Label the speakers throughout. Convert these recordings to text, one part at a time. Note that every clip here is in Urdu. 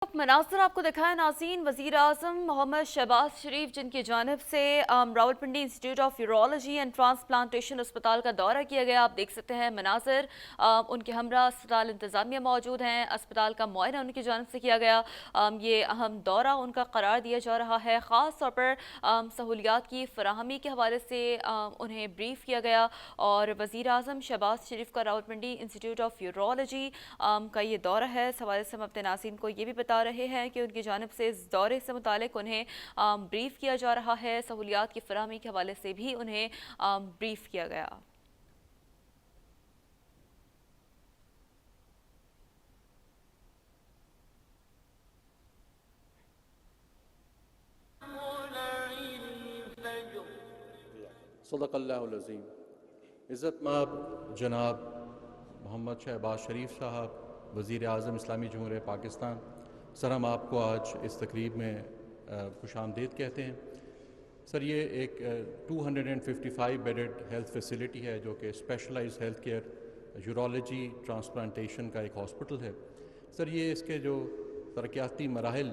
Speaker 1: مناظر آپ کو دکھائے ناظرین، وزیر اعظم محمد شہباز شریف جن کی جانب سے Rawalpindi institute of urology and transplantation اسپتال کا دورہ کیا گیا۔ آپ دیکھ سکتے ہیں مناظر، ان کے ہمراہ اسپتال انتظامیہ موجود ہیں، اسپتال کا معائنہ ان کی جانب سے کیا گیا۔ یہ اہم دورہ ان کا قرار دیا جا رہا ہے، خاص طور پر سہولیات کی فراہمی کے حوالے سے انہیں بریف کیا گیا، اور وزیر اعظم شہباز شریف کا راولپنڈی انسٹیٹیوٹ آف یورولوجی کا یہ دورہ ہے۔ اس حوالے سے ہم اپنے ناظرین کو یہ بھی بتا رہے ہیں کہ ان کی جانب سے اس دورے سے متعلق انہیں بریف کیا جا رہا ہے، سہولیات کی فراہمی کے حوالے سے بھی انہیں بریف کیا گیا۔
Speaker 2: صدق اللہ العظیم۔ عزت مآب جناب محمد شہباز شریف صاحب، وزیر اعظم اسلامی جمہوریہ پاکستان، سر ہم آپ کو آج اس تقریب میں خوش آمدید کہتے ہیں۔ سر یہ ایک 255 بیڈڈ ہیلتھ فیسیلٹی ہے جو کہ specialize health care urology transplantation کا ایک ہاسپٹل ہے۔ سر یہ اس کے جو ترقیاتی مراحل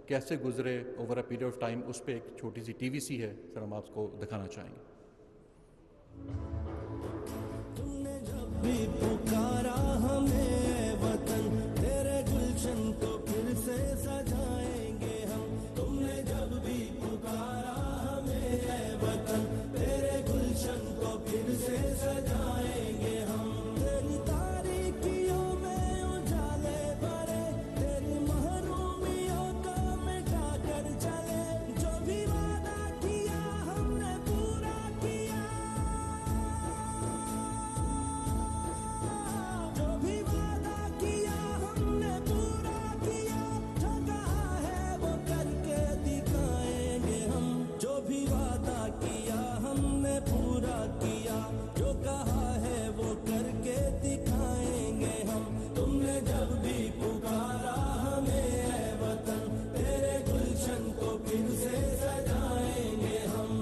Speaker 2: کیسے گزرے over a period of time, اس پہ ایک چھوٹی سی ٹی وی سی ہے، سر ہم آپ کو دکھانا چاہیں گے۔
Speaker 3: تم نے جب بھی پکارا ہمیں وطن، تیرے گلشن کو پھر سے سجائیں گے ہم۔ تم نے جب بھی پکارا ہمیں وطن، تیرے گلشن کو پھر سے سجائیں گے ہم۔ تیری تاریکیوں میں اجالے بھرے، تیری محرومیوں کو مٹا کر چلے۔ جو بھی وعدہ کیا ہم نے پورا کیا، جو بھی وعدہ کیا ہم نے پورا کیا، جو کہا ہے وہ کر کے دکھائیں گے ہم۔ جو بھی وعدہ کیا ہم نے پورا کیا، جو کہا ہے وہ کر کے دکھائیں گے ہم۔ تم نے جب بھی پکارا ہمیں اے وطن، تیرے گلشن کو پھر سے سجائیں گے ہم۔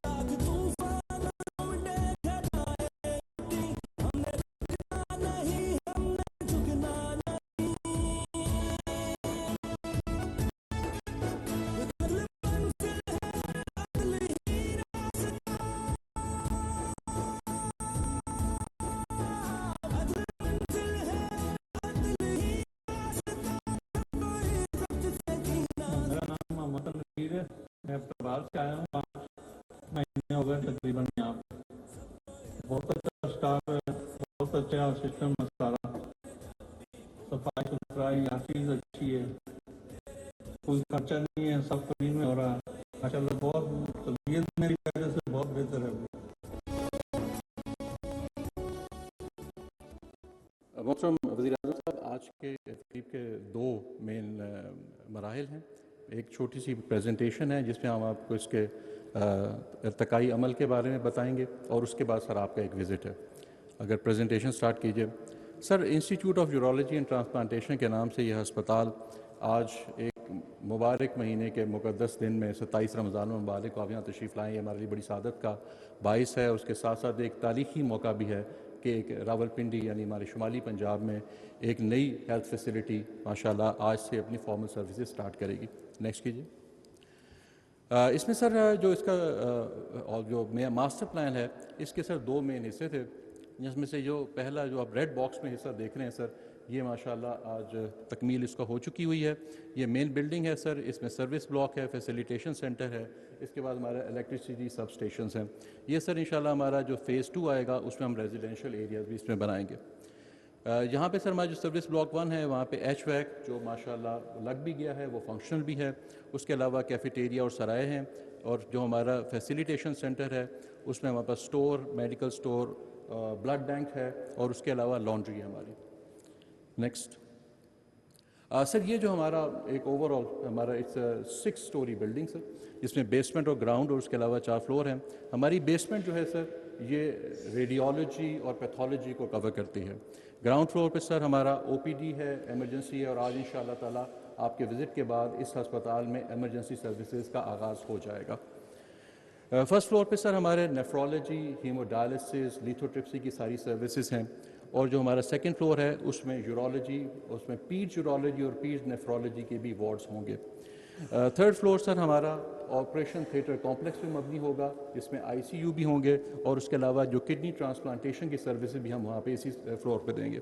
Speaker 3: لاکھ طوفان اڑے گھٹائیں اٹھی، ہم نے رکنا نہیں، ہم نے جھکنا نہیں۔ عدل منزل ہے، عدل ہی راستہ، عدل منزل ہے، عدل ہی راستہ، کوئی عزت سے جینا۔
Speaker 4: میرا نام محمد نذیر ہے، میں پرواز سے آیا ہوں، 5 مہینے ہو گئے تقریباً یہاں پہ۔ بہت اچھا اسٹاف ہے، بہت اچھا سسٹم ہے سارا، صفائی ستھرائی ہر چیز اچھی ہے، کوئی خرچہ نہیں ہے، سب فری میں ہو رہا ہے ماشاء اللہ۔ بہت طبیعت میری وجہ سے بہت بہتر ہے۔
Speaker 2: محترم وزیر اعظم صاحب، آج کے تقریب کے 2 مین مراحل ہیں۔ ایک چھوٹی سی پریزنٹیشن ہے جس میں ہم آپ کو اس کے ارتقائی عمل کے بارے میں بتائیں گے، اور اس کے بعد سر آپ کا ایک وزٹ ہے۔ اگر پریزنٹیشن سٹارٹ کیجئے۔ Sir, institute of urology and transplantation کے نام سے یہ ہسپتال آج ایک مبارک مہینے کے مقدس دن میں 27 رمضان المبارک کو آپ یہاں تشریف لائیں، یہ ہمارے لیے بڑی سعادت کا باعث ہے۔ اس کے ساتھ ساتھ ایک تاریخی موقع بھی ہے کہ ایک راولپنڈی یعنی ہمارے شمالی پنجاب میں ایک نئی ہیلتھ فیسیلٹی ماشاءاللہ آج سے اپنی فارمل سروسز سٹارٹ کرے گی۔ نیکسٹ کیجیے۔ اس میں سر جو اس کا جو ماسٹر پلان ہے، اس کے سر 2 مین حصے تھے، جس میں سے جو پہلا جو آپ ریڈ باکس میں حصہ دیکھ رہے ہیں سر، یہ ماشاءاللہ آج تکمیل اس کا ہو چکی ہوئی ہے۔ یہ مین بلڈنگ ہے سر، اس میں سروس بلاک ہے، فیسیلیٹیشن سینٹر ہے، اس کے بعد ہمارا الیکٹریسٹی سب اسٹیشنز ہیں۔ یہ سر انشاءاللہ ہمارا جو فیز 2 آئے گا اس میں ہم ریزیڈینشیل ایریاز بھی اس میں بنائیں گے۔ یہاں پہ سر ہمارا جو سروس بلاک 1 ہے، وہاں پہ ایچ ویک جو ماشاءاللہ لگ بھی گیا ہے، وہ فنکشنل بھی ہے۔ اس کے علاوہ کیفیٹیریا اور سرائے ہیں، اور جو ہمارا فیسیلیٹیشن سینٹر ہے اس میں ہمارے پاس store, medical store, blood bank ہے، اور اس کے علاوہ لانڈری ہے ہماری۔ نیکسٹ۔ سر یہ جو ہمارا ایک اوور آل ہمارا اٹس 6 اسٹوری بلڈنگ سر، جس میں بیسمنٹ اور گراؤنڈ اور اس کے علاوہ 4 فلور ہیں۔ ہماری بیسمنٹ جو ہے سر یہ ریڈیولوجی اور پیتھولوجی کو کور کرتی ہے. گراؤنڈ فلور پہ سر ہمارا OPD ہے, ایمرجنسی ہے, اور آج انشاءاللہ تعالیٰ آپ کے وزٹ کے بعد اس ہسپتال میں ایمرجنسی سروسز کا آغاز ہو جائے گا. فرسٹ فلور پہ سر ہمارے نیفرولوجی, ہیمو ڈائلسس, لیتھوٹرپسی کی ساری سروسز ہیں, اور جو ہمارا سیکنڈ فلور ہے اس میں یورولوجی, اس میں پیڈ یورولوجی اور پیڈ نیفرولوجی کے بھی وارڈز ہوں گے. تھرڈ فلور سر ہمارا آپریشن تھیٹر کمپلیکس میں مبنی ہوگا, جس میں ICU بھی ہوں گے, اور اس کے علاوہ جو کڈنی ٹرانسپلانٹیشن کی سروسز بھی ہم وہاں پہ اسی فلور پہ دیں گے.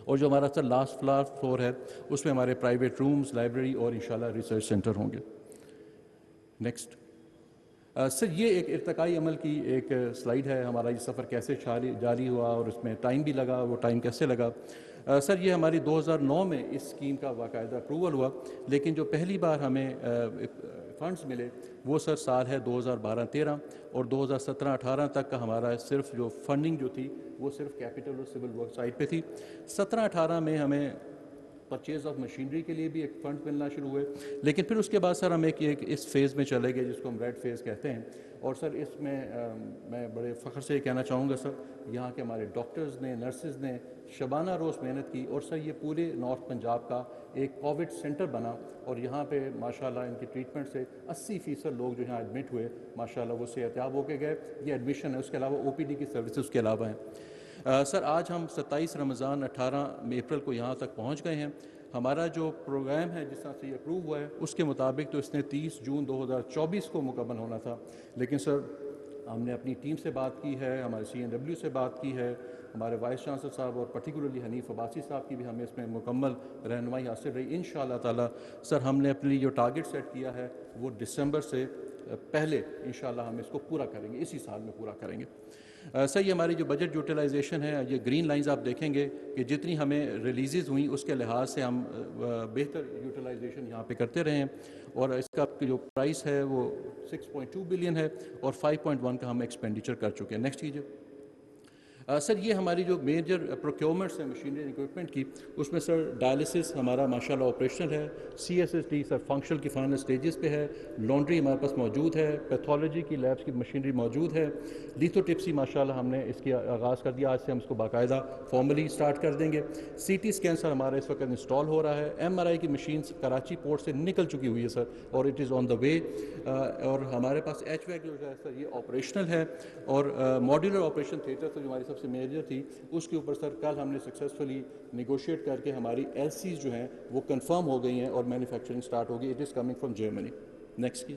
Speaker 2: اور جو ہمارا سر لاسٹ فلور ہے اس میں ہمارے پرائیویٹ رومز, لائبریری اور انشاءاللہ ریسرچ سینٹر ہوں گے. نیکسٹ سر, یہ ایک ارتقائی عمل کی ایک سلائیڈ ہے. ہمارا یہ سفر کیسے جاری ہوا اور اس میں ٹائم بھی لگا, وہ ٹائم کیسے لگا. سر یہ ہماری 2009 میں اس اسکیم کا باقاعدہ اپروول ہوا, لیکن جو پہلی بار ہمیں فنڈز ملے وہ سر سال ہے 2012-13, اور 2017-18 تک کا ہمارا صرف جو فنڈنگ جو تھی وہ صرف کیپٹل اور سول ورک سائٹ پہ تھی. 17-18 میں ہمیں پرچیز آف مشینری کے لیے بھی ایک فنڈ ملنا شروع ہوئے, لیکن پھر اس کے بعد سر ہم ایک اس فیز میں چلے گئے جس کو ہم ریڈ فیز کہتے ہیں. اور سر اس میں میں بڑے فخر سے یہ کہنا چاہوں گا سر, یہاں کے ہمارے ڈاکٹرز نے, نرسز نے شبانہ روز محنت کی, اور سر یہ پورے نارتھ پنجاب کا ایک کووڈ سینٹر بنا, اور یہاں پہ ماشاءاللہ ان کی ٹریٹمنٹ سے 80% لوگ جو یہاں ایڈمٹ ہوئے ماشاءاللہ وہ صحت یاب ہو کے گئے. یہ ایڈمیشن ہے, اس کے علاوہ OPD کی سروسز اس کے علاوہ ہیں. سر آج ہم 27 رمضان 18 اپریل کو یہاں تک پہنچ گئے ہیں. ہمارا جو پروگرام ہے جس طرح سے یہ اپروو ہوا ہے اس کے مطابق تو اس نے 30 جون 2024 کو مکمل ہونا تھا, لیکن سر ہم نے اپنی ٹیم سے بات کی ہے, ہمارے CNW سے بات کی ہے, ہمارے وائس چانسلر صاحب اور پرٹیکولرلی حنیف عباسی صاحب کی بھی ہمیں اس میں مکمل رہنمائی حاصل رہی. انشاءاللہ تعالیٰ سر ہم نے اپنے لیے جو ٹارگٹ سیٹ کیا ہے وہ دسمبر سے پہلے انشاءاللہ ہم اس کو پورا کریں گے, اسی سال میں پورا کریں گے. سر یہ ہماری جو بجٹ یوٹیلائزیشن ہے, یہ گرین لائنز آپ دیکھیں گے کہ جتنی ہمیں ریلیزز ہوئیں اس کے لحاظ سے ہم بہتر یوٹیلائزیشن یہاں پہ کرتے رہے ہیں, اور اس کا جو پرائس ہے وہ 6.2 بلین ہے, اور 5.1 کا ہم ایکسپینڈیچر کر چکے ہیں. نیکسٹ کیجیے. سر یہ ہماری جو میجر پروکیورمنٹس ہیں مشینری اینڈ اکوپمنٹ کی, اس میں سر ڈائلسس ہمارا ماشاءاللہ آپریشنل ہے, CSSD سر فنکشنل کی فائنل سٹیجز پہ ہے, لانڈری ہمارے پاس موجود ہے, پیتھولوجی کی لیبس کی مشینری موجود ہے, لیتھوٹپسی ماشاءاللہ ہم نے اس کی آغاز کر دیا, آج سے ہم اس کو باقاعدہ فارملی سٹارٹ کر دیں گے. CT اسکین سر ہمارا اس وقت انسٹال ہو رہا ہے, MRI کی مشینز کراچی پورٹ سے نکل چکی ہوئی ہے سر, اور اٹ از آن دا وے. اور ہمارے پاس HVAC جو ہے سر یہ آپریشنل ہے, اور ماڈیولر آپریشن تھیٹر جو ہماری سب سے میجر تھی اس کے اوپر سر کل ہم نے سکسیزفلی نیگوشیٹ کر کے ہماری LCs جو ہیں وہ کنفرم ہو گئی ہیں اور مینوفیکچرنگ سٹارٹ ہوگی. It is coming from Germany. Next کی.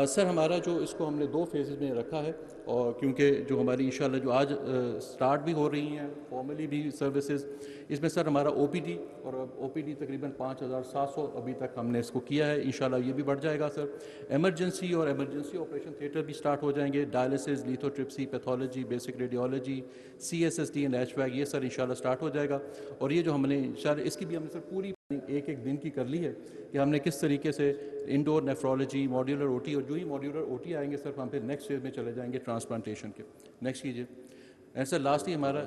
Speaker 2: سر ہمارا جو اس کو ہم نے 2 فیزز میں رکھا ہے, اور کیونکہ جو ہماری انشاءاللہ جو آج سٹارٹ بھی ہو رہی ہیں فارملی بھی سروسز, اس میں سر ہمارا OPD, اور OPD تقریباً 5700 ابھی تک ہم نے اس کو کیا ہے, انشاءاللہ یہ بھی بڑھ جائے گا سر. ایمرجنسی اور ایمرجنسی آپریشن تھیٹر بھی سٹارٹ ہو جائیں گے, dialysis, lithotripsy, pathology, basic radiology, CSSD and HVAC یہ سر انشاءاللہ سٹارٹ ہو جائے گا. اور یہ جو ہم نے انشاءاللہ اس کی بھی ہم نے سر پوری ایک دن کی کر لی ہے کہ ہم نے کس طریقے سے انڈور نیفرولوجی, ماڈیولر OT, اور جو ہی ماڈیولر OT آئیں گے سر ہم پھر نیکسٹ فیز میں چلے جائیں گے ٹرانسپلانٹیشن کے. نیکسٹ کیجیے. اینڈ سر لاسٹ ہی ہمارا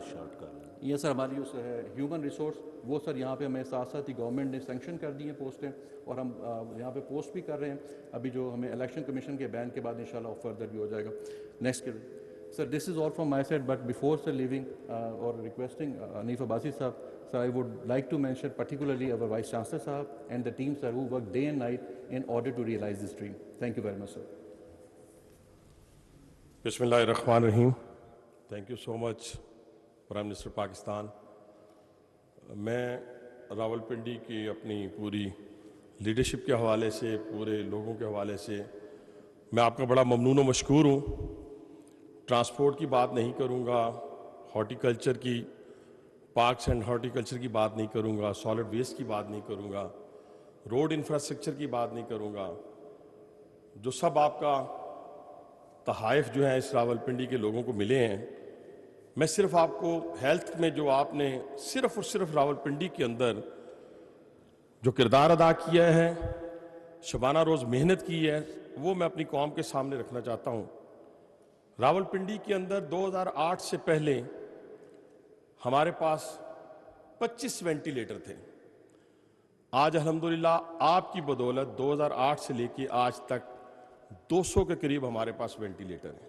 Speaker 2: یہ سر ہماری جو ہے ہیومن ریسورس, وہ سر یہاں پہ ہمیں ساتھ ساتھ ہی گورنمنٹ نے سینکشن کر دی ہیں پوسٹیں, اور ہم یہاں پہ پوسٹ بھی کر رہے ہیں. ابھی جو ہمیں الیکشن کمیشن کے بین کے بعد انشاءاللہ فردر بھی ہو جائے گا. نیکسٹ کے. Sir, this is all from my side, but before sir leaving or requesting Hanif Abbasi sahab, sir, I would like to mention particularly our Vice Chancellor sahab and the team sir who work day and night in order to realize this dream. Thank you very much, sir.
Speaker 5: Bismillah ar-Rahman ar-Rahim. Thank you so much, Prime Minister Pakistan. میں راولپنڈی کی اپنی پوری لیڈرشپ کے حوالے سے, پورے لوگوں کے حوالے سے میں آپ کا بڑا ممنون و مشکور ہوں. ٹرانسپورٹ کی بات نہیں کروں گا, ہارٹیکلچر کی, پارکس اینڈ ہارٹیکلچر کی بات نہیں کروں گا, سالڈ ویسٹ کی بات نہیں کروں گا, روڈ انفراسٹرکچر کی بات نہیں کروں گا. جو سب آپ کا تحائف جو ہیں اس راولپنڈی کے لوگوں کو ملے ہیں, میں صرف آپ کو ہیلتھ میں جو آپ نے صرف اور صرف راولپنڈی کے اندر جو کردار ادا کیا ہے, شبانہ روز محنت کی ہے, وہ میں اپنی قوم کے سامنے رکھنا چاہتا ہوں. راولپنڈی کے اندر 2008 سے پہلے ہمارے پاس 25 وینٹیلیٹر تھے. آج الحمدللہ آپ کی بدولت 2008 سے لے کے آج تک 200 کے قریب ہمارے پاس وینٹیلیٹر ہیں.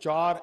Speaker 5: 4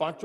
Speaker 5: 5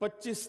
Speaker 5: 25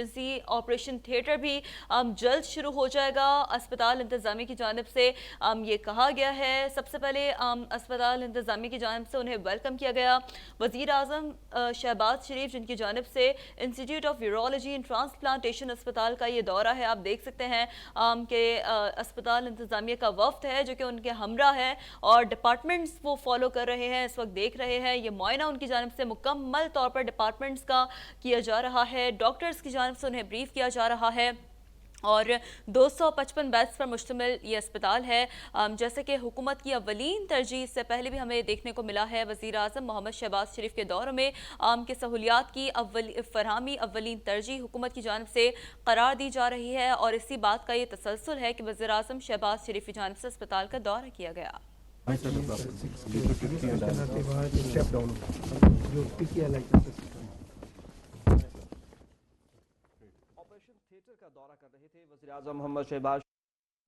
Speaker 1: ایمرجنسی آپریشن تھیٹر بھی جلد شروع ہو جائے گا. اسپتال انتظامیہ کی جانب سے یہ کہا گیا ہے. سب سے پہلے اسپتال انتظامیہ کی جانب سے انہیں ویلکم کیا گیا. وزیر اعظم شہباز شریف جن کی جانب سے institute of urology and transplantation اسپتال کا یہ دورہ ہے. آپ دیکھ سکتے ہیں کہ اسپتال انتظامیہ کا وفد ہے جو کہ ان کے ہمراہ ہے اور ڈپارٹمنٹس وہ فالو کر رہے ہیں, اس وقت دیکھ رہے ہیں. یہ معائنہ ان کی جانب سے مکمل طور پر ڈپارٹمنٹس کا کیا جا رہا ہے. ڈاکٹرز کی جانب سے انہیں بریف کیا جا رہا ہے اور 255 بیڈز پر مشتمل یہ اسپتال ہے. جیسے کہ حکومت کی اولین ترجیح سے پہلے بھی ہمیں دیکھنے کو ملا ہے وزیر اعظم محمد شہباز شریف کے دور میں کہ سہولیات کی فراہمی اولین ترجیح حکومت کی جانب سے قرار دی جا رہی ہے اور اسی بات کا یہ تسلسل ہے کہ وزیر اعظم شہباز شریف کی جانب سے اسپتال کا دورہ کیا گیا.
Speaker 6: آپریشن تھیٹر کا دورہ کر رہے تھے وزیر اعظم محمد شہباز.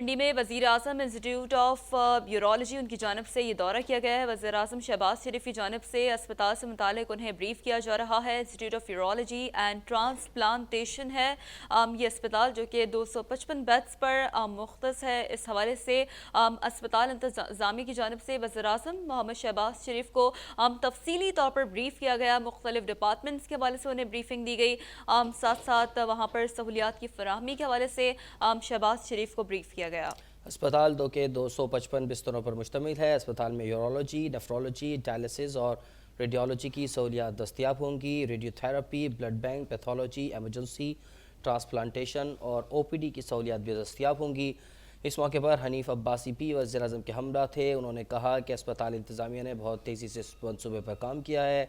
Speaker 1: پنڈی میں وزیر اعظم انسٹیٹیوٹ آف یورولوجی ان کی جانب سے یہ دورہ کیا گیا ہے. وزیر اعظم شہباز شریف کی جانب سے اسپتال سے متعلق انہیں بریف کیا جا رہا ہے. Institute of urology and transplantation ہے یہ اسپتال جو کہ 255 بیڈز پر مختص ہے. اس حوالے سے اسپتال انتظامیہ کی جانب سے وزیر اعظم محمد شہباز شریف کو تفصیلی طور پر بریف کیا گیا. مختلف ڈپارٹمنٹس کے حوالے سے انہیں بریفنگ دی گئی. ساتھ ساتھ وہاں پر سہولیات کی فراہمی کے حوالے سے شہباز شریف کو بریف کیا گیا.
Speaker 7: اسپتال 255 بستروں پر مشتمل ہے. اسپتال میں یورولوجی, نیفرولوجی, ڈائلسس اور ریڈیولوجی کی سہولیات دستیاب ہوں گی. Radiotherapy, blood bank, pathology, emergency, transplantation اور او پی ڈی کی سہولیات بھی دستیاب ہوں گی. اس موقع پر حنیف عباسی بھی وزیر اعظم کے ہمراہ تھے. انہوں نے کہا کہ اسپتال انتظامیہ نے بہت تیزی سے اس منصوبے پر کام کیا ہے.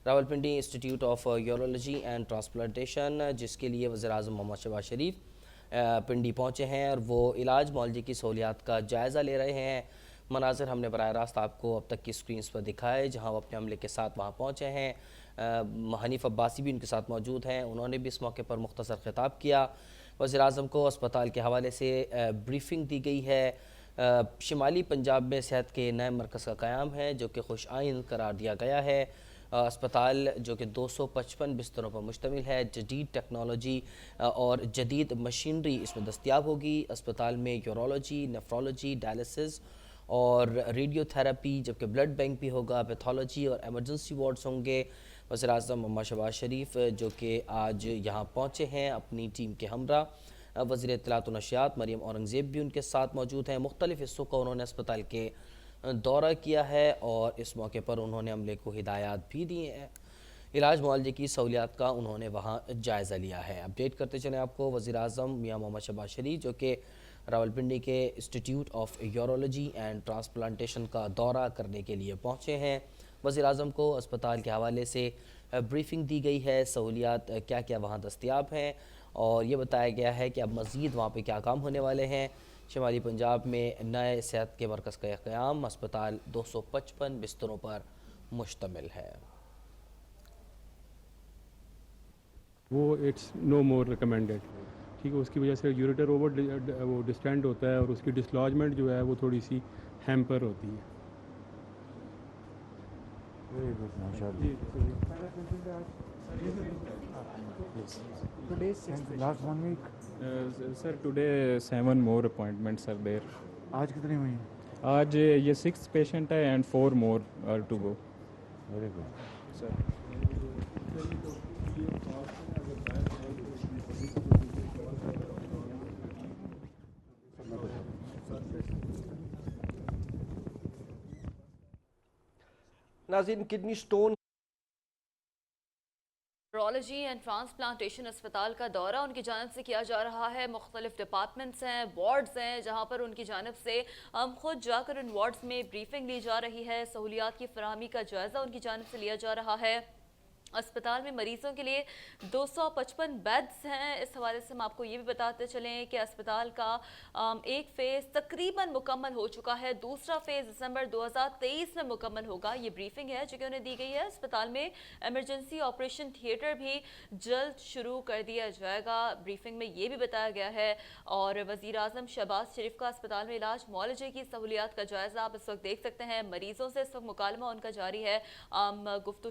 Speaker 7: Rawalpindi institute of urology and transplantation جس کے لیے وزیر اعظم محمد شہباز شریف پنڈی پہنچے ہیں اور وہ علاج معالجے کی سہولیات کا جائزہ لے رہے ہیں. مناظر ہم نے براہ راست آپ کو اب تک کی سکرینز پر دکھائے جہاں وہ اپنے عملے کے ساتھ وہاں پہنچے ہیں. حنیف عباسی بھی ان کے ساتھ موجود ہیں. انہوں نے بھی اس موقع پر مختصر خطاب کیا. وزیر اعظم کو اسپتال کے حوالے سے بریفنگ دی گئی ہے. شمالی پنجاب میں صحت کے نئے مرکز کا قیام ہے جو کہ خوش آئند قرار دیا گیا ہے. اسپتال جو کہ 255 بستروں پر مشتمل ہے. جدید ٹیکنالوجی اور جدید مشینری اس میں دستیاب ہوگی. اسپتال میں یورولوجی, نیفرولوجی, ڈائلسس اور ریڈیو تھراپی جبکہ بلڈ بینک بھی ہوگا. پیتھولوجی اور ایمرجنسی وارڈز ہوں گے. وزیر اعظم محمد شہباز شریف جو کہ آج یہاں پہنچے ہیں اپنی ٹیم کے ہمراہ. وزیر اطلاعات و نشریات مریم اورنگزیب بھی ان کے ساتھ موجود ہیں. مختلف حصوں کا انہوں نے اسپتال کے دورہ کیا ہے اور اس موقع پر انہوں نے عملے کو ہدایات بھی دی ہیں. علاج معالجے کی سہولیات کا انہوں نے وہاں جائزہ لیا ہے. اپڈیٹ کرتے چلیں آپ کو. وزیر اعظم میاں محمد شہباز شریف جو کہ راولپنڈی کے institute of urology and transplantation کا دورہ کرنے کے لیے پہنچے ہیں. وزیر اعظم کو اسپتال کے حوالے سے بریفنگ دی گئی ہے. سہولیات کیا کیا وہاں دستیاب ہیں اور یہ بتایا گیا ہے کہ اب مزید وہاں پہ کیا کام ہونے والے ہیں. شمالی پنجاب میں نئے صحت کے مرکز کا قیام. اسپتال 255 بستروں پر مشتمل ہے.
Speaker 8: وہ اٹس نو مور ریکمینڈیڈ. ٹھیک ہے, اس کی وجہ سے یوریٹر وہ ڈسٹینڈ ہوتا ہے اور اس کی ڈسلوجمنٹ جو ہے وہ تھوڑی سی ہیمپر ہوتی ہے. سر today 7 more appointments are there.
Speaker 9: آج کتنی ہوئی ہیں؟
Speaker 8: آج یہ 6th پیشنٹ ہے and 4 more are to go.
Speaker 9: Very good
Speaker 8: sir
Speaker 6: ناظرین, kidney stone
Speaker 1: urology and transplantation اسپتال کا دورہ ان کی جانب سے کیا جا رہا ہے. مختلف ڈپارٹمنٹس ہیں, وارڈز ہیں جہاں پر ان کی جانب سے خود جا کر ان وارڈز میں بریفنگ لی جا رہی ہے. سہولیات کی فراہمی کا جائزہ ان کی جانب سے لیا جا رہا ہے. اسپتال میں مریضوں کے لیے 255 بیڈز ہیں. اس حوالے سے ہم آپ کو یہ بھی بتاتے چلیں کہ اسپتال کا ایک فیز تقریباً مکمل ہو چکا ہے. دوسرا فیز دسمبر 2023 میں مکمل ہوگا. یہ بریفنگ ہے جو کہ انہیں دی گئی ہے. اسپتال میں ایمرجنسی آپریشن تھیٹر بھی جلد شروع کر دیا جائے گا. بریفنگ میں یہ بھی بتایا گیا ہے. اور وزیر اعظم شہباز شریف کا اسپتال میں علاج معالجے کی سہولیات کا جائزہ آپ اس وقت دیکھ سکتے ہیں. مریضوں سے اس وقت مکالمہ ان کا جاری ہے. گفت و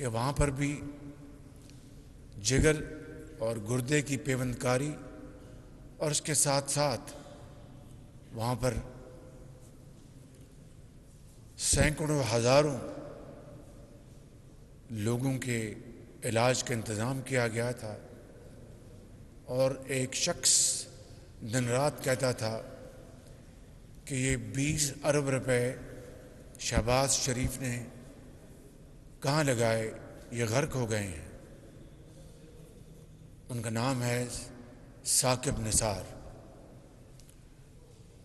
Speaker 9: کہ وہاں پر بھی جگر اور گردے کی پیوند کاری اور اس کے ساتھ ساتھ وہاں پر سینکڑوں ہزاروں لوگوں کے علاج کا انتظام کیا گیا تھا، اور ایک شخص دن رات کہتا تھا کہ یہ 20 ارب روپے شہباز شریف نے کہاں لگائے، یہ غرق ہو گئے ہیں۔ ان کا نام ہے ثاقب نثار۔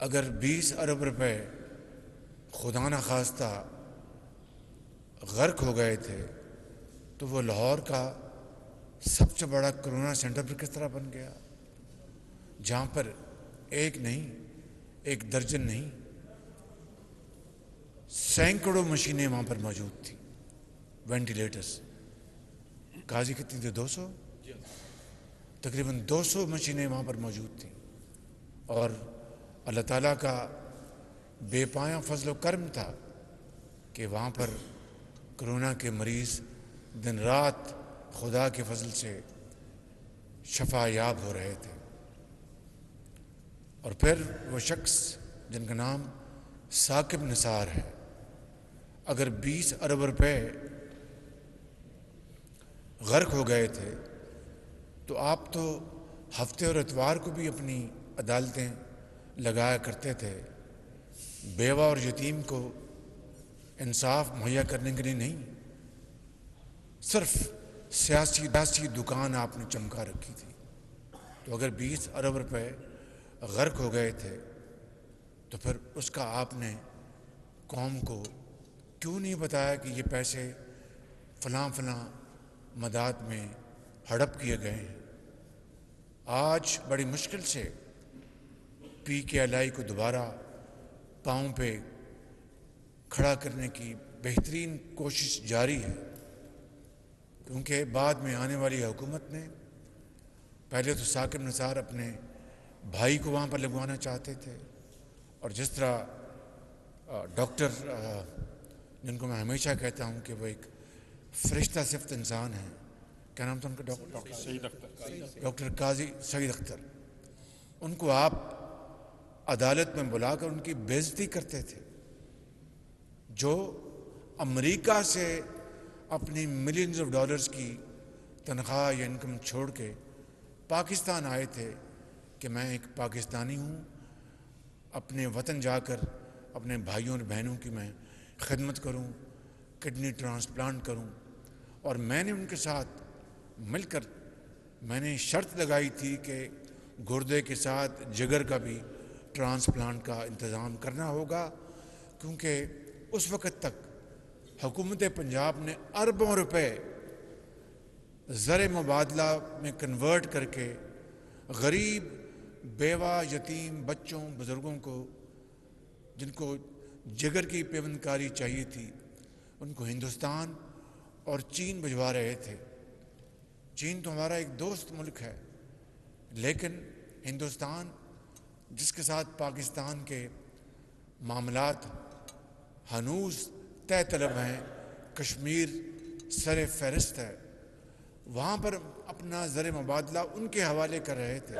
Speaker 9: اگر 20 ارب روپے خدا نخواستہ غرق ہو گئے تھے تو وہ لاہور کا سب سے بڑا کرونا سینٹر پر کس طرح بن گیا، جہاں پر ایک نہیں، ایک درجن نہیں، سینکڑوں مشینیں وہاں پر موجود تھیں، وینٹیلیٹرز۔ قاضی کتنی تھی؟ 200، تقریباً 200 مشینیں وہاں پر موجود تھیں، اور اللہ تعالیٰ کا بے پایاں فضل و کرم تھا کہ وہاں پر کرونا کے مریض دن رات خدا کے فضل سے شفا یاب ہو رہے تھے۔ اور پھر وہ شخص جن کا نام ثاقب نثار ہے، اگر 20 ارب روپے غرق ہو گئے تھے تو آپ تو ہفتے اور اتوار کو بھی اپنی عدالتیں لگایا کرتے تھے، بیوہ اور یتیم کو انصاف مہیا کرنے کے لیے نہیں، صرف سیاسی دکان آپ نے چمکا رکھی تھی۔ تو اگر 20 ارب روپے غرق ہو گئے تھے تو پھر اس کا آپ نے قوم کو کیوں نہیں بتایا کہ یہ پیسے فلاں فلاں مداد میں ہڑپ کیے گئے ہیں؟ آج بڑی مشکل سے پی کے ایل آئی کو دوبارہ پاؤں پہ کھڑا کرنے کی بہترین کوشش جاری ہے، کیونکہ بعد میں آنے والی حکومت نے پہلے تو ثاقب نثار اپنے بھائی کو وہاں پر لگوانا چاہتے تھے، اور جس طرح ڈاکٹر جن کو میں ہمیشہ کہتا ہوں کہ وہ ایک فرشتہ صفت انسان ہے، کیا نام تھا ان کا؟ ڈاکٹر قاضی سعید اختر، ان کو آپ عدالت میں بلا کر ان کی بے عزتی کرتے تھے، جو امریکہ سے اپنی ملینز آف ڈالرز کی تنخواہ یا انکم چھوڑ کے پاکستان آئے تھے کہ میں ایک پاکستانی ہوں، اپنے وطن جا کر اپنے بھائیوں اور بہنوں کی میں خدمت کروں، کڈنی ٹرانسپلانٹ کروں۔ اور میں نے ان کے ساتھ مل کر میں نے شرط لگائی تھی کہ گردے کے ساتھ جگر کا بھی ٹرانسپلانٹ کا انتظام کرنا ہوگا، کیونکہ اس وقت تک حکومت پنجاب نے اربوں روپے زر مبادلہ میں کنورٹ کر کے غریب بیوہ یتیم بچوں بزرگوں کو جن کو جگر کی پیوند کاری چاہیے تھی ان کو ہندوستان اور چین بھجوا رہے تھے۔ چین تو ہمارا ایک دوست ملک ہے، لیکن ہندوستان جس کے ساتھ پاکستان کے معاملات ہنوز طے طلب ہیں، کشمیر سر فہرست ہے، وہاں پر اپنا زر مبادلہ ان کے حوالے کر رہے تھے،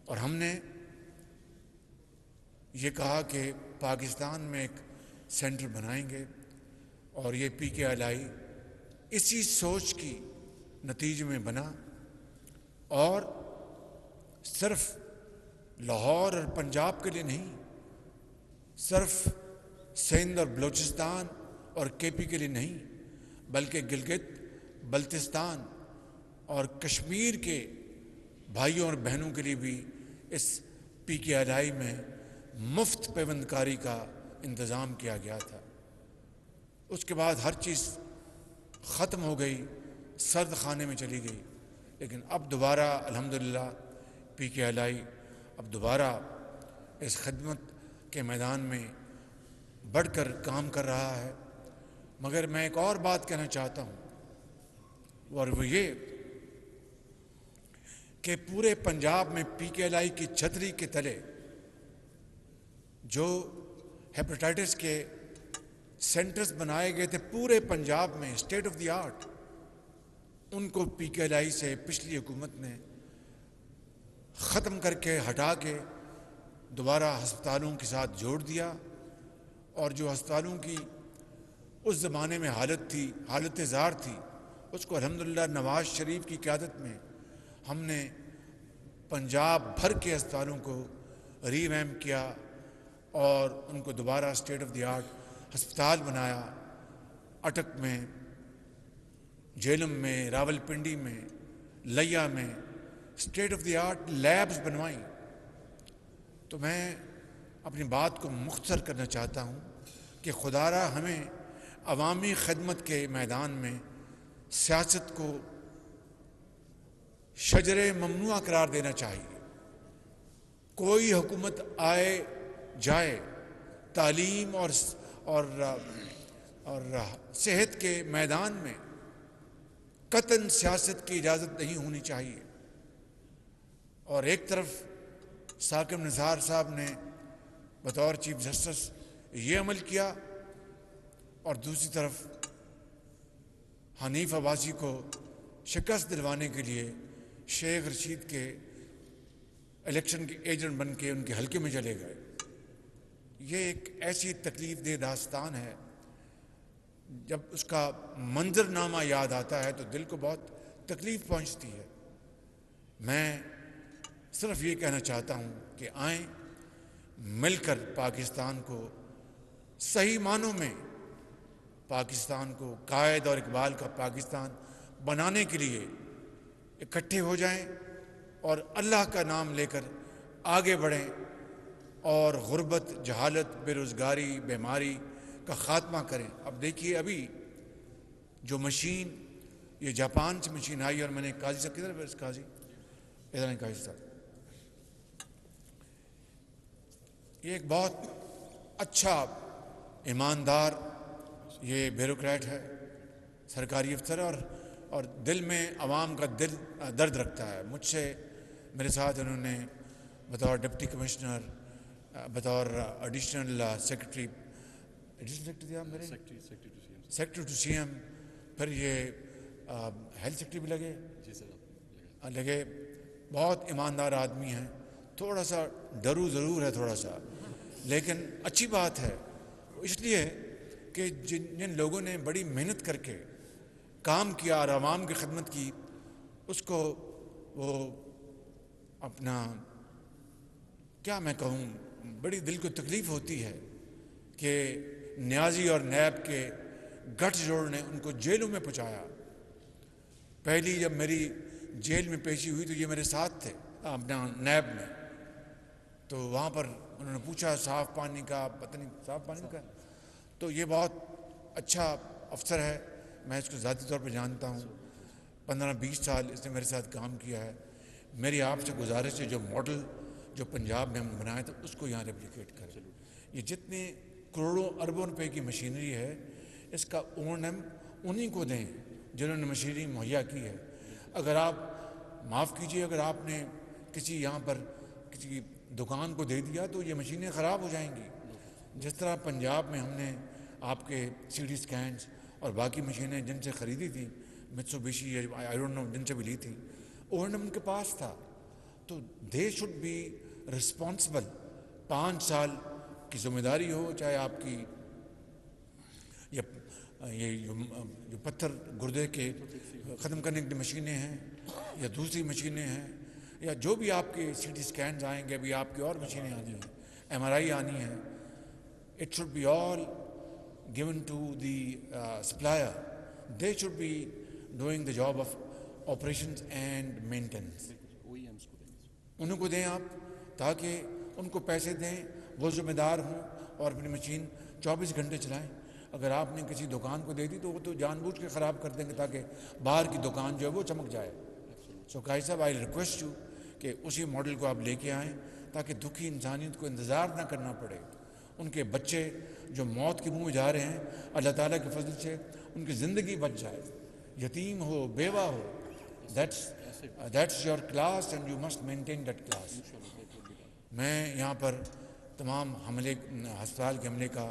Speaker 9: اور ہم نے یہ کہا کہ پاکستان میں ایک سینٹر بنائیں گے، اور یہ پی کے ایل آئی اسی سوچ کی نتیجے میں بنا، اور صرف لاہور اور پنجاب کے لیے نہیں، صرف سندھ اور بلوچستان اور کے پی کے لیے نہیں، بلکہ گلگت بلتستان اور کشمیر کے بھائیوں اور بہنوں کے لیے بھی اس پی کے ایل آئی میں مفت پیوند کاری کا انتظام کیا گیا تھا۔ اس کے بعد ہر چیز ختم ہو گئی، سرد خانے میں چلی گئی، لیکن اب دوبارہ الحمدللہ پی کے ایل آئی اب دوبارہ اس خدمت کے میدان میں بڑھ کر کام کر رہا ہے۔ مگر میں ایک اور بات کہنا چاہتا ہوں، اور وہ یہ کہ پورے پنجاب میں پی کے ایل آئی کی چھتری کے تلے جو ہیپاٹائٹس کے
Speaker 10: سینٹرز بنائے گئے تھے پورے پنجاب میں اسٹیٹ آف دی آرٹ، ان کو پی کے ایل آئی سے پچھلی حکومت نے ختم کر کے ہٹا کے دوبارہ ہسپتالوں کے ساتھ جوڑ دیا، اور جو ہسپتالوں کی اس زمانے میں حالت زار تھی، اس کو الحمدللہ نواز شریف کی قیادت میں ہم نے پنجاب بھر کے ہسپتالوں کو ری ویمپ کیا اور ان کو دوبارہ اسٹیٹ آف دی آرٹ ہسپتال بنایا۔ اٹک میں، جہلم میں، راول پنڈی میں، لیا میں state of the art labs بنوائیں۔ تو میں اپنی بات کو مختصر کرنا چاہتا ہوں کہ خدا را ہمیں عوامی خدمت کے میدان میں سیاست کو شجر ممنوع قرار دینا چاہیے۔ کوئی حکومت آئے جائے، تعلیم اور صحت کے میدان میں قطعاً سیاست کی اجازت نہیں ہونی چاہیے۔ اور ایک طرف ثاقب نثار صاحب نے بطور چیف جسٹس یہ عمل کیا، اور دوسری طرف حنیف عباسی کو شکست دلوانے کے لیے شیخ رشید کے الیکشن کے ایجنٹ بن کے ان کے حلقے میں چلے گئے۔ یہ ایک ایسی تکلیف دہ داستان ہے، جب اس کا منظر نامہ یاد آتا ہے تو دل کو بہت تکلیف پہنچتی ہے۔ میں صرف یہ کہنا چاہتا ہوں کہ آئیں مل کر پاکستان کو صحیح معنوں میں، پاکستان کو قائد اور اقبال کا پاکستان بنانے کے لیے اکٹھے ہو جائیں اور اللہ کا نام لے کر آگے بڑھیں، اور غربت، جہالت، بے روزگاری، بیماری کا خاتمہ کریں۔ اب دیکھیے ابھی جو مشین، یہ جاپان سے مشین آئی، اور میں نے قاضی صاحب کدھر ہے؟ قاضی ادھر ہیں، قاضی صاحب، یہ ایک بہت اچھا ایماندار یہ بیوروکریٹ ہے، سرکاری افسر، اور دل میں عوام کا درد رکھتا ہے۔ مجھ سے میرے ساتھ انہوں نے بطور ڈپٹی کمشنر، بطور additional secretary to C M, پھر یہ ہیلتھ سیکرٹری بھی لگے، بہت ایماندار آدمی ہیں۔ تھوڑا سا ڈرو ضرور ہے تھوڑا سا، لیکن اچھی بات ہے، اس لیے کہ جن لوگوں نے بڑی محنت کر کے کام کیا اور عوام کی خدمت کی، اس کو وہ اپنا، کیا میں کہوں، بڑی دل کو تکلیف ہوتی ہے کہ نیازی اور نیب کے گٹھ جوڑ نے ان کو جیلوں میں پہنچایا۔ پہلی جب میری جیل میں پیشی ہوئی تو یہ میرے ساتھ تھے اپنا نیب میں، تو وہاں پر انہوں نے پوچھا صاف پانی کا، پتہ نہیں صاف پانی کا، تو یہ بہت اچھا افسر ہے، میں اس کو ذاتی طور پہ جانتا ہوں، 15-20 سال اس نے میرے ساتھ کام کیا ہے۔ میری آپ سے گزارش ہے جو ماڈل جو پنجاب میں ہم نے بنایا تھا اس کو یہاں ریپلیکیٹ کریں۔ یہ جتنے کروڑوں اربوں روپے کی مشینری ہے، اس کا اونم انہی کو دیں جنہوں نے مشینری مہیا کی ہے۔ اگر آپ معاف کیجئے، اگر آپ نے کسی یہاں پر کسی دکان کو دے دیا تو یہ مشینیں خراب ہو جائیں گی۔ جس طرح پنجاب میں ہم نے آپ کے سی ٹی اسکینس اور باقی مشینیں جن سے خریدی تھیں، میٹسوبیشی، آئی ڈونٹ نو جن سے بھی لی تھی، اونم ان کے پاس تھا، تو دے شوڈ بی رسپانسبل۔ 5 سال کی ذمہ داری ہو، چاہے آپ کی یہ جو پتھر گردے کے ختم کرنے کی مشینیں ہیں یا دوسری مشینیں ہیں، یا جو بھی آپ کے سی ٹی اسکینز آئیں گے، ابھی آپ کی اور مشینیں آنی ہیں، ایم آر آئی آنی ہے، it should be all given to the supplier. They should be doing the job of operations and maintenance. انہوں کو دیں آپ، تاکہ ان کو پیسے دیں، وہ ذمہ دار ہوں اور اپنی مشین 24 گھنٹے چلائیں۔ اگر آپ نے کسی دکان کو دے دی تو وہ تو جان بوجھ کے خراب کر دیں گے تاکہ باہر کی دکان جو ہے وہ چمک جائے۔ سو قاضی صاحب، آئی ریکویسٹ یو کہ اسی ماڈل کو آپ لے کے آئیں تاکہ دکھی انسانیت کو انتظار نہ کرنا پڑے۔ ان کے بچے جو موت کے منہ میں جا رہے ہیں، اللہ تعالیٰ کے فضل سے ان کی زندگی بچ جائے، یتیم ہو، بیوہ ہو، that's your class and you must maintain that class۔ میں یہاں پر تمام ہسپتال کے عملے کا